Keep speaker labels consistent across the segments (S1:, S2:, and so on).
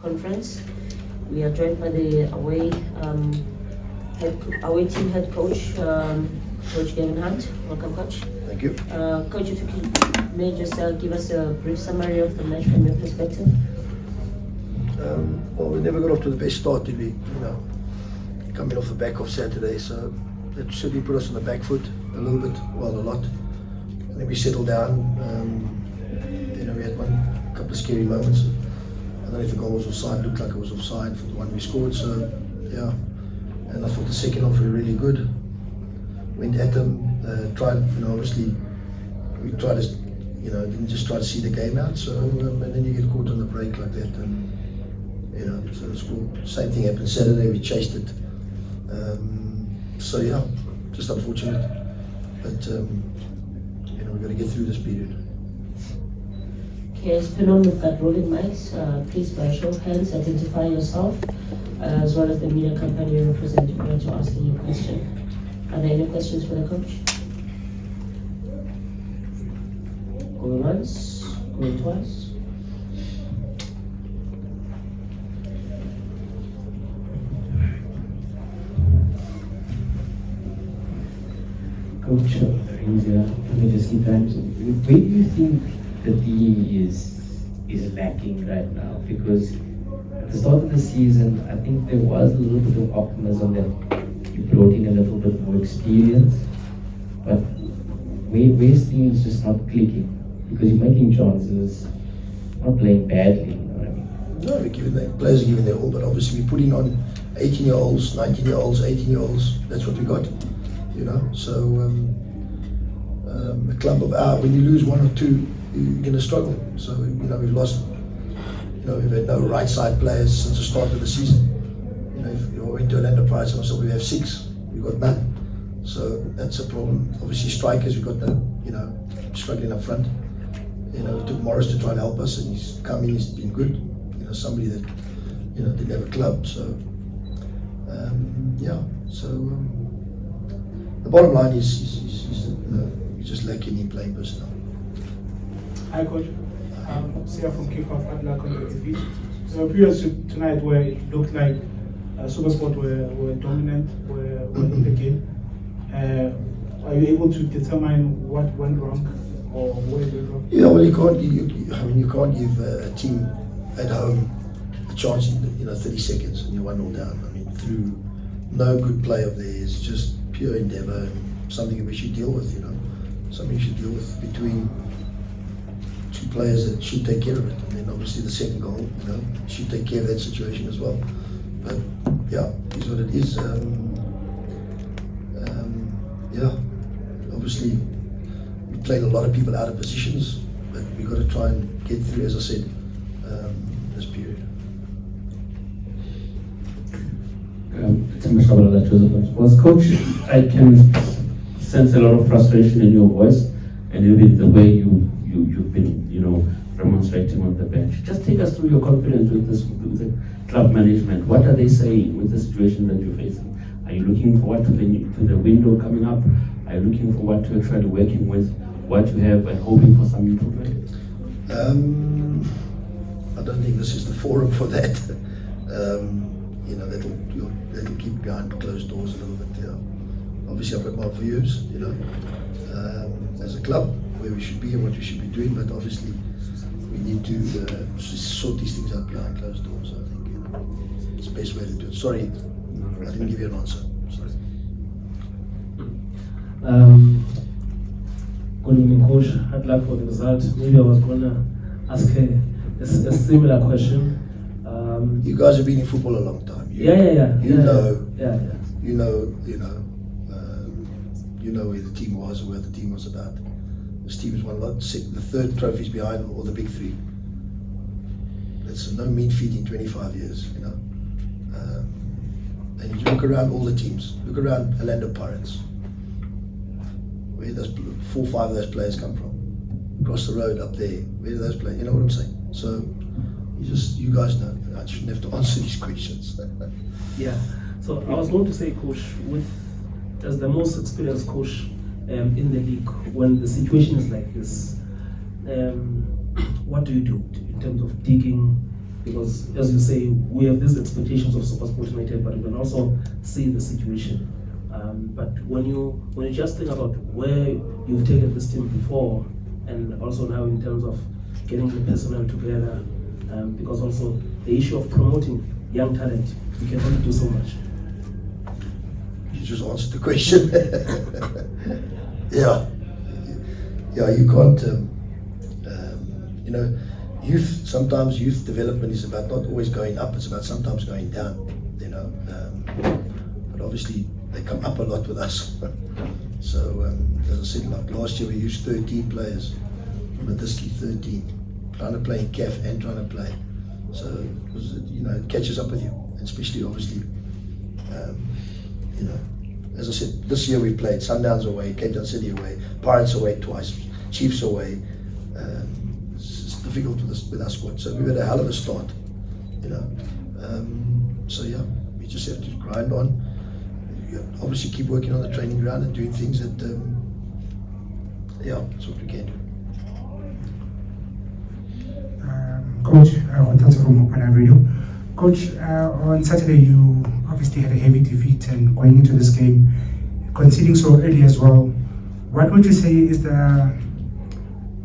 S1: Conference. We are joined by the away team head coach, Coach Gavin Hunt. Welcome, Coach.
S2: Thank you.
S1: Coach, if you could may just give us a brief summary of the match from your perspective.
S2: Well, we never got off to the best start, did we? Coming off the back of Saturday, so it certainly put us on the back foot a little bit, well, a lot. And then we settled down. We had a couple of scary moments. I don't know if the goal was offside, looked like it was offside for the one we scored, so yeah. And I thought the second half we were really good. Went at them, tried, obviously, we tried to, didn't just try to see the game out, so, and then you get caught on the break like that, and, so the score, same thing happened Saturday, we chased it. So yeah, just unfortunate, but, we've got to get through this period.
S1: Okay, spin on, we've got roving mics. Please, by a show of hands, identify yourself as well as the media company you represent prior to asking your question. Are there any questions for the coach? Going once, going twice.
S3: Coach, let me just keep that. Where do you think the team is lacking right now? Because at the start of the season, I think there was a little bit of optimism that you brought in a little bit more experience, but where's things just not clicking? Because you're making chances, not playing badly, you know what I mean?
S2: No, the players are giving their all, but obviously we're putting on 18-year-olds, 19-year-olds, 18-year-olds, that's what we got, so a club of ours, when you lose one or two, you're going to struggle. So, we've lost, we've had no right side players since the start of the season. If you went to an enterprise and so we have 6, we've got none. So that's a problem. Obviously strikers, we've got none, struggling up front. We took Morris to try and help us and he's come in, he's been good. Somebody that, didn't have a club. So, the bottom line is we're just lacking in playing personnel.
S4: Hi Coach, Sia from Kickoff, good luck on your defeat. So previous to tonight where it looked like SuperSport were dominant, were in the game, are you able to determine what went wrong or where it went wrong?
S2: Yeah, well you can't give a team at home a chance in 30 seconds and you're 1-0 down. Through no good play of theirs, just pure endeavour and something we should deal with, something you should deal with between two players that should take care of it. And then obviously the second goal, should take care of that situation as well. But yeah, is what it is. Obviously we played a lot of people out of positions, but we've got to try and get through, as I said, this period.
S3: Was Coach, I can sense a lot of frustration in your voice and even the way you've been, demonstrating on the bench. Just take us through your confidence with the club management. What are they saying with the situation that you're facing? Are you looking forward to the window coming up? Are you looking forward to actually working with what you have and hoping for some improvement?
S2: I don't think this is the forum for that. That'll keep behind closed doors a little bit. Obviously, I've got my views, as a club, where we should be and what we should be doing, but obviously we need to sort these things out behind closed doors. I think it's the best way to do it. Sorry, I didn't give you an answer. Sorry.
S5: Good evening, Coach. I'd like for the result. Maybe I was going to ask a similar question.
S2: You guys have been in football a long time. You know where the team was and where the team was about. This team has won a lot. The third trophies behind all the big 3. That's no mean feat in 25 years, And you look around all the teams. Look around Orlando Pirates. Where those 4 or 5 of those players come from? Across the road up there. Where do those players? You know what I'm saying? So you guys know. I shouldn't have to answer these questions.
S5: Yeah. So I was going to say, Coach, as the most experienced coach in the league, when the situation is like this, what do you do in terms of digging Because as you say, we have these expectations of SuperSport United, but we can also see the situation. But when you just think about where you've taken this team before, and also now in terms of getting the personnel together, because also the issue of promoting young talent, you can only do so much.
S2: You just answered the question. Yeah, you can't. You know, sometimes youth development is about not always going up; it's about sometimes going down. You know, but obviously they come up a lot with us. So as I said, like last year we used 13 players, Madiski 13, trying to play in CAF and trying to play. So it was, you know, it catches up with you, and especially obviously, you know. As I said, this year we played Sundowns away, Cape Town City away, Pirates away twice, Chiefs away. It's difficult with our squad, so we had a hell of a start, you know. So yeah, we just have to grind on. Obviously, keep working on the training ground and doing things that, yeah, that's what we can do.
S6: Coach, from Opana Radio. Coach, on Saturday you obviously had a heavy defeat, and going into this game, conceding so early as well. What would you say is the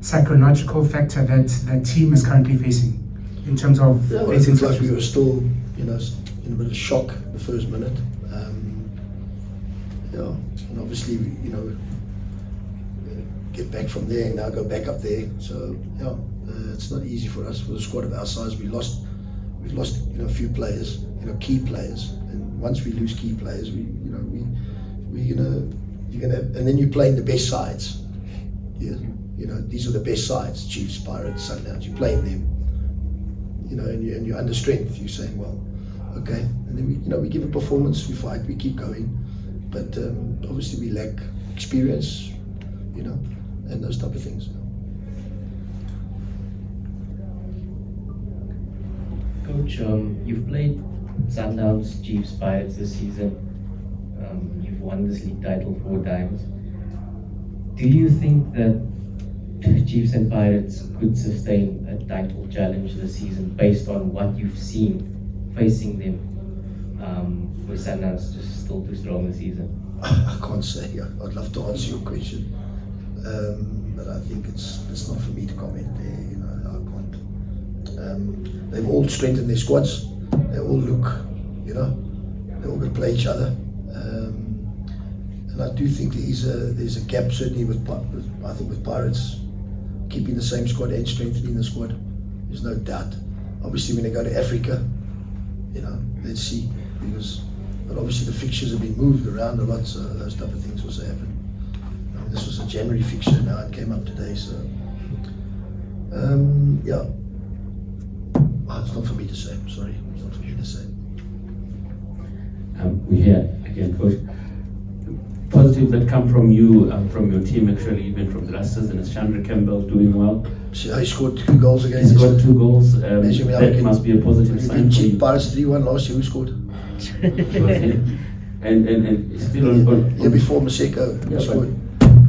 S6: psychological factor that the team is currently facing in terms of facing?
S2: It like we were still, you know, in a bit of shock the first minute. Yeah, and obviously, you know, get back from there and now go back up there. So yeah, it's not easy for us, for the squad of our size. We've lost, you know, a few players, you know, key players. And once we lose key players, we you're gonna, and then you play in the best sides. Yeah, you know, these are the best sides: Chiefs, Pirates, Sundowns. You play in them, you know, and you're under strength. You're saying, well, okay, and then we give a performance, we fight, we keep going. But obviously we lack experience, you know, and those type of things.
S7: Coach, you've played Sundowns, Chiefs, Pirates this season. You've won this league title 4 times. Do you think that Chiefs and Pirates could sustain a title challenge this season based on what you've seen facing them? With Sundowns just still too strong this season?
S2: I can't say. I'd love to answer your question, but I think it's not for me to comment there. You know, I can't. They've all strengthened their squads. They all look, you know, they all going to play each other. And I do think there's a gap certainly with Pirates keeping the same squad and strengthening the squad. There's no doubt. Obviously, when they go to Africa, you know, let's see, but obviously the fixtures have been moved around a lot, so those type of things also happen. I mean, this was a January fixture, now it came up today, so yeah. It's not for me to say, sorry, it's not for me to say.
S3: We hear again, Coach, positive that come from you, from your team, actually, even from the last season, is Chandra Campbell doing well.
S2: So he scored 2 goals against.
S3: He's got 2 goals. That must be a positive sign for you.
S2: Pirates 3-1 last year. Who scored?
S3: and still on.
S2: The year before Maseko scored.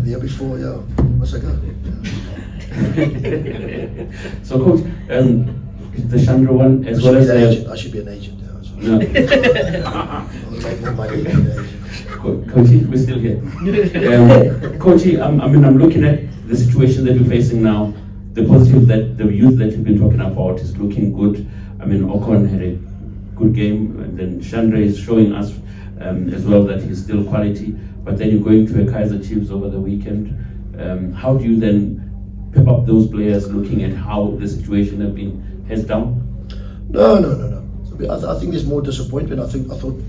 S2: The year before, yeah, Maseko. Yeah.
S3: So, Coach, the Chandra one as well as
S2: I should be an agent. Yeah,
S3: no.
S2: I'll make more money than an agent.
S3: Coachy, we're still here. Coachy, I'm looking at the situation that you're facing now. The positive that the youth that you've been talking about is looking good. I mean, Ocon had a good game, and then Chandra is showing us as well that he's still quality. But then you're going to a Kaizer Chiefs over the weekend. How do you then pep up those players, looking at how the situation has been heads down?
S2: No. I think there's more disappointment. I thought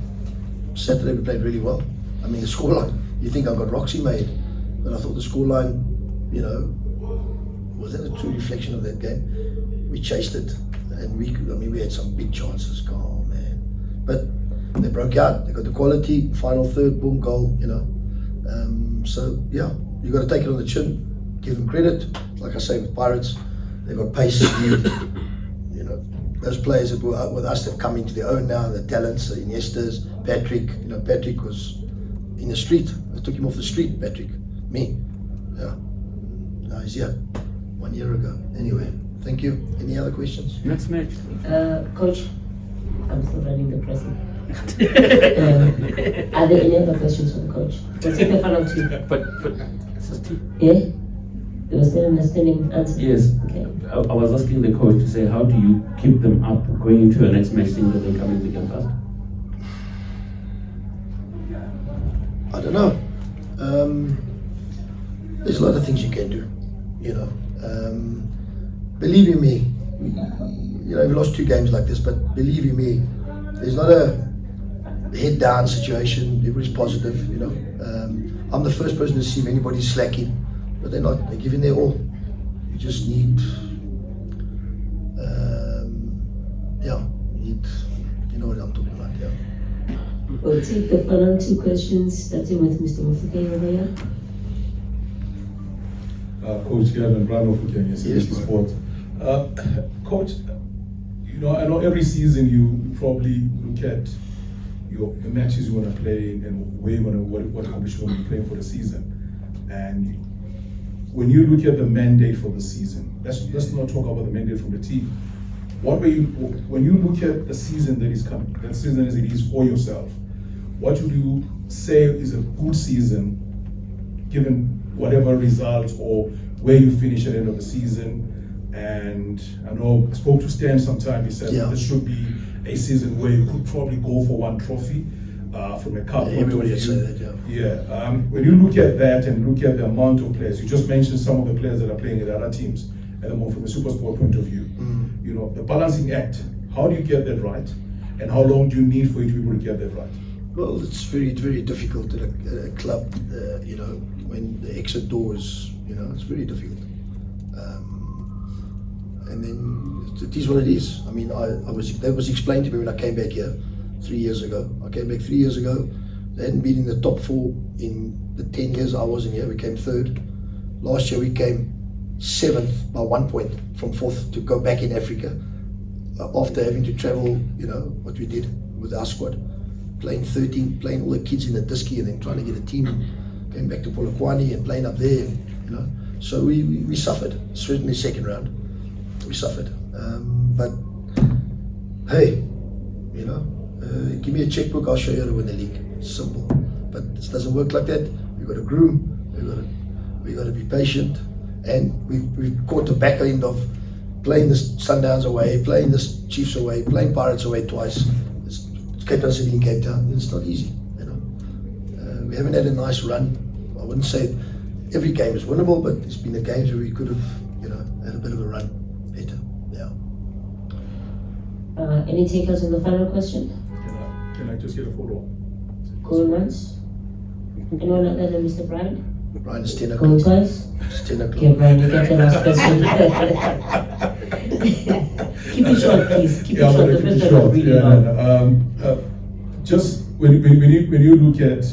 S2: Saturday we played really well. I mean, the scoreline, you think I got Roxy made, but I thought the scoreline, you know, was that a true reflection of that game? We chased it, and we had some big chances. Oh man, but they broke out. They got the quality. Final third, boom, goal. You know, so yeah, you got to take it on the chin. Give them credit. Like I say with Pirates, they got pace, speed. You know, those players that were out with us have come into their own now. The talents, the Iniestas, Patrick. You know, Patrick was in the street. I took him off the street. Patrick, me. Yeah. Now he's here. 1 year ago. Anyway, Thank you. Any other questions?
S3: Next match.
S1: Coach, I'm still running the present. Are there any other questions for the coach? We'll take the final two.
S3: But
S1: Yeah? There was still an understanding answer?
S3: yes,
S1: Okay.
S3: I was asking the coach to say, how do you keep them up going into your next match, seeing that they come in the game fast?
S2: I don't know. There's a lot of things you can do, you know. Believe in me, you know, we lost 2 games like this, but believe in me, there's not a head down situation. Everybody's positive, you know. I'm the first person to see anybody slacking, but they're not. They're giving their all. You just need, you know what I'm talking about, yeah.
S1: We'll take the final 2 questions, starting with Mr. Mufike over here.
S8: Coach Gavin Hunt,
S2: Yes,
S8: SuperSport. Coach, you know, I know every season you probably look at the matches you want to play and where you want to, what competition you want to be playing for the season. And when you look at the mandate for the season, let's not talk about the mandate from the team. When you look at the season that is coming, that season as it is for yourself, what would you say is a good season, given whatever results or where you finish at the end of the season? And I know I spoke to Stan sometime, he said this should be a season where you could probably go for 1 trophy from a cup.
S2: Everybody would say that,
S8: yeah. When you look at that and look at the amount of players, you just mentioned some of the players that are playing at other teams at the moment from a SuperSport point of view. You know, the balancing act, how do you get that right? And how long do you need for you to be able to get that right?
S2: Well, it's very, very difficult at a club, you know, when the exit door is, you know, it's very difficult. And then it is what it is. I mean, that was explained to me when I came back here 3 years ago. I came back 3 years ago. They hadn't been in the top 4 in the 10 years I wasn't here. We came 3rd. Last year we came 7th by 1 point from 4th to go back in Africa after having to travel, you know, what we did with our squad. Playing all the kids in the Diski and then trying to get a team, going back to Polokwane and playing up there, you know. So we suffered, certainly second round. We suffered. But hey, you know, give me a checkbook, I'll show you how to win the league. It's simple. But it doesn't work like that. We've got to groom, we've got to be patient, and we've caught the back end of playing the Sundowns away, playing the Chiefs away, playing Pirates away twice. Cape Town City in Cape Town, it's not easy, you know. We haven't had a nice run. I wouldn't say every game is winnable, but there's been the games where we could have, you know, had a bit of a run better. Yeah.
S1: Any takers on the final question?
S8: Can I just get a follow-up?
S1: Going once? Anyone other than Mr. Brian?
S2: Brian, it's 10
S1: Going
S2: o'clock.
S1: twice?
S2: It's 10 o'clock.
S1: Okay, Brian, you get the last question. Keep it short, please. Keep it short. The first one was really long.
S8: Just when you look at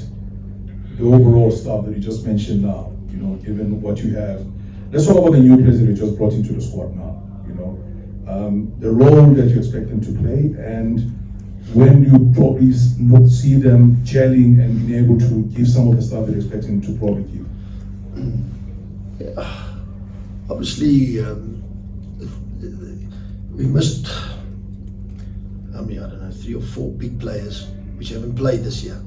S8: the overall stuff that you just mentioned now, you know, given what you have, let's talk about the new players that you just brought into the squad now. You know, the role that you expect them to play, and when you probably see them gelling and being able to give some of the stuff that you're expecting them to probably give.
S2: Yeah. Obviously, we missed, I don't know, 3 or 4 big players which haven't played this year.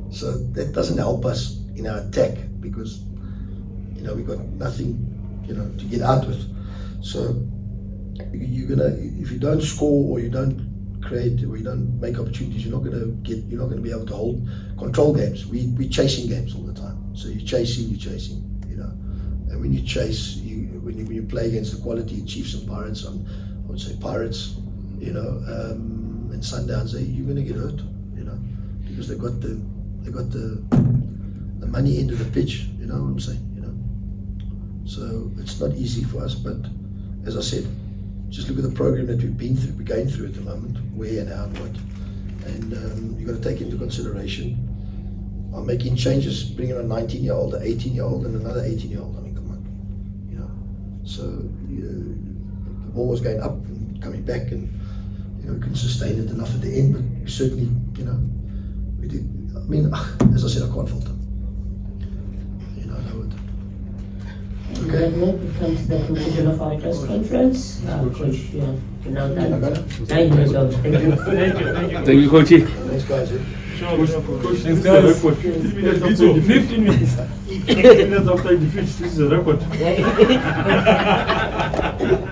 S2: So that doesn't help us in our attack because, you know, we've got nothing, you know, to get out with. So if you don't score or you don't create or you don't make opportunities, you're not gonna be able to control games. We're chasing games all the time. So you're chasing, you know. And when you chase, when you play against the quality Chiefs and Pirates, I would say Pirates, you know, and Sundowns, you're going to get hurt, you know, because they got the money end of the pitch, you know what I'm saying, you know. So it's not easy for us, but as I said, just look at the program that we're going through at the moment, where and how and what, and you've got to take into consideration. I'm making changes, bringing a 19-year-old, an 18-year-old, and another 18-year-old. I mean, come on, you know. So the ball was going up and coming back, and you know we couldn't sustain it enough at the end. But we certainly, you know, we did. I mean, as I said, I can't fault them. You know, I know it.
S1: On that note, we've come to the conclusion of our press conference. Coach, you're now done. 9 minutes of. Thank you.
S3: Thank you, Coachy.
S2: Thanks, guys.
S8: Thanks, guys.
S9: 15 minutes after the 15 minutes. 15 minutes after the defeat, this is a record.